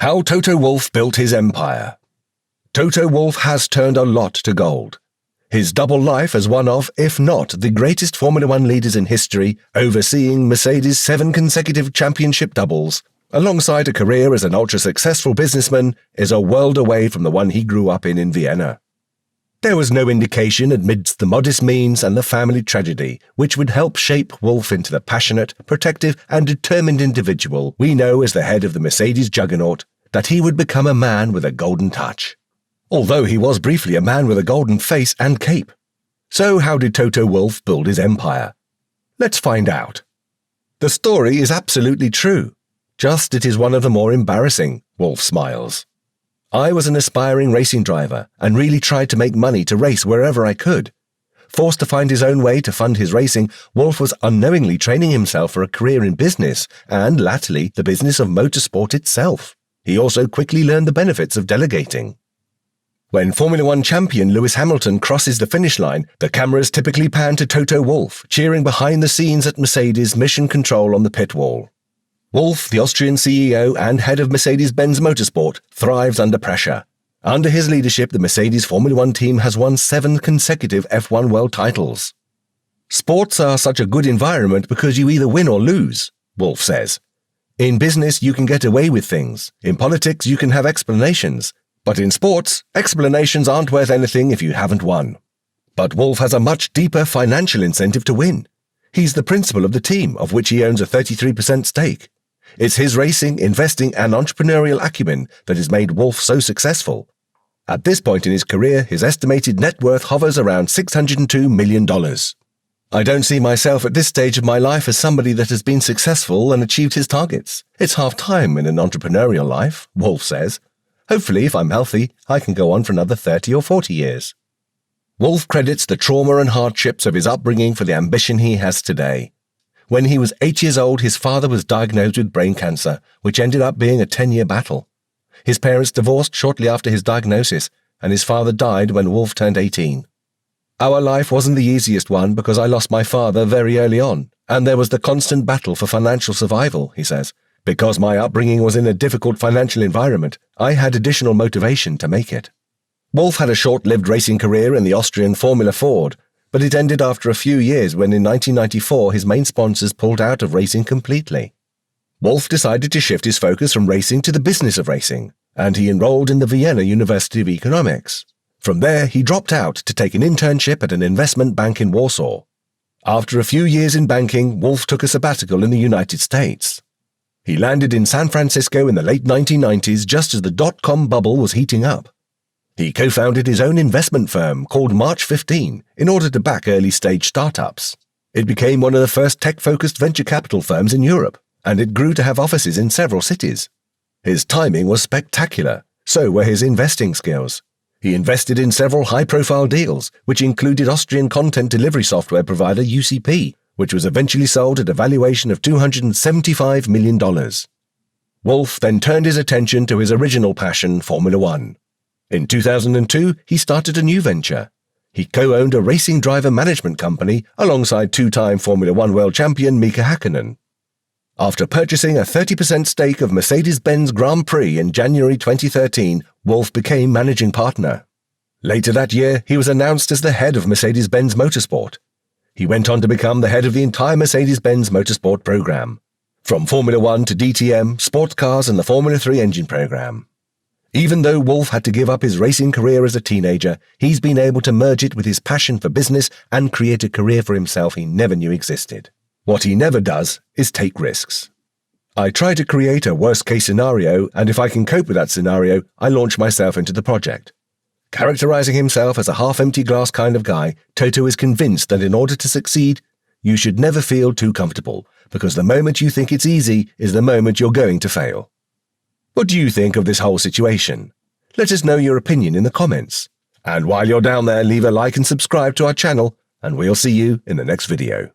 How Toto Wolff built his empire. Toto Wolff has turned a lot to gold. His double life as one of, if not the greatest Formula One leaders in history, overseeing Mercedes' 7 consecutive championship doubles, alongside a career as an ultra-successful businessman, is a world away from the one he grew up in Vienna. There was no indication amidst the modest means and the family tragedy which would help shape Wolff into the passionate, protective and determined individual we know as the head of the Mercedes juggernaut, that he would become a man with a golden touch. Although he was briefly a man with a golden face and cape. So how did Toto Wolff build his empire? Let's find out. The story is absolutely true. Just it is one of the more embarrassing, Wolff smiles. I was an aspiring racing driver and really tried to make money to race wherever I could. Forced to find his own way to fund his racing, Wolff was unknowingly training himself for a career in business and, latterly, the business of motorsport itself. He also quickly learned the benefits of delegating. When Formula One champion Lewis Hamilton crosses the finish line, the cameras typically pan to Toto Wolff, cheering behind the scenes at Mercedes' mission control on the pit wall. Wolff, the Austrian CEO and head of Mercedes-Benz Motorsport, thrives under pressure. Under his leadership, the Mercedes Formula One team has won 7 consecutive F1 world titles. Sports are such a good environment because you either win or lose, Wolff says. In business, you can get away with things. In politics, you can have explanations. But in sports, explanations aren't worth anything if you haven't won. But Wolff has a much deeper financial incentive to win. He's the principal of the team, of which he owns a 33% stake. It's his racing, investing and entrepreneurial acumen that has made Wolff so successful. At this point in his career, his estimated net worth hovers around $602 million. I don't see myself at this stage of my life as somebody that has been successful and achieved his targets. It's half-time in an entrepreneurial life, Wolff says. Hopefully, if I'm healthy, I can go on for another 30 or 40 years. Wolff credits the trauma and hardships of his upbringing for the ambition he has today. When he was 8 years old, his father was diagnosed with brain cancer, which ended up being a 10-year battle. His parents divorced shortly after his diagnosis, and his father died when Wolff turned 18. Our life wasn't the easiest one because I lost my father very early on, and there was the constant battle for financial survival, he says. Because my upbringing was in a difficult financial environment, I had additional motivation to make it. Wolff had a short-lived racing career in the Austrian Formula Ford, but it ended after a few years when in 1994 his main sponsors pulled out of racing completely. Wolff decided to shift his focus from racing to the business of racing, and he enrolled in the Vienna University of Economics. From there, he dropped out to take an internship at an investment bank in Warsaw. After a few years in banking, Wolff took a sabbatical in the United States. He landed in San Francisco in the late 1990s just as the dot-com bubble was heating up. He co-founded his own investment firm called March 15 in order to back early-stage startups. It became one of the first tech-focused venture capital firms in Europe, and it grew to have offices in several cities. His timing was spectacular, so were his investing skills. He invested in several high-profile deals, which included Austrian content delivery software provider UCP, which was eventually sold at a valuation of $275 million. Wolff then turned his attention to his original passion, Formula One. In 2002, he started a new venture. He co-owned a racing driver management company alongside 2-time Formula One world champion Mika Häkkinen. After purchasing a 30% stake of Mercedes-Benz Grand Prix in January 2013, Wolff became managing partner. Later that year, he was announced as the head of Mercedes-Benz Motorsport. He went on to become the head of the entire Mercedes-Benz Motorsport program, from Formula One to DTM, sports cars and the Formula 3 engine program. Even though Wolff had to give up his racing career as a teenager, he's been able to merge it with his passion for business and create a career for himself he never knew existed. What he never does is take risks. I try to create a worst-case scenario, and if I can cope with that scenario, I launch myself into the project. Characterizing himself as a half-empty glass kind of guy, Toto is convinced that in order to succeed, you should never feel too comfortable, because the moment you think it's easy is the moment you're going to fail. What do you think of this whole situation? Let us know your opinion in the comments. And while you're down there, leave a like and subscribe to our channel, and we'll see you in the next video.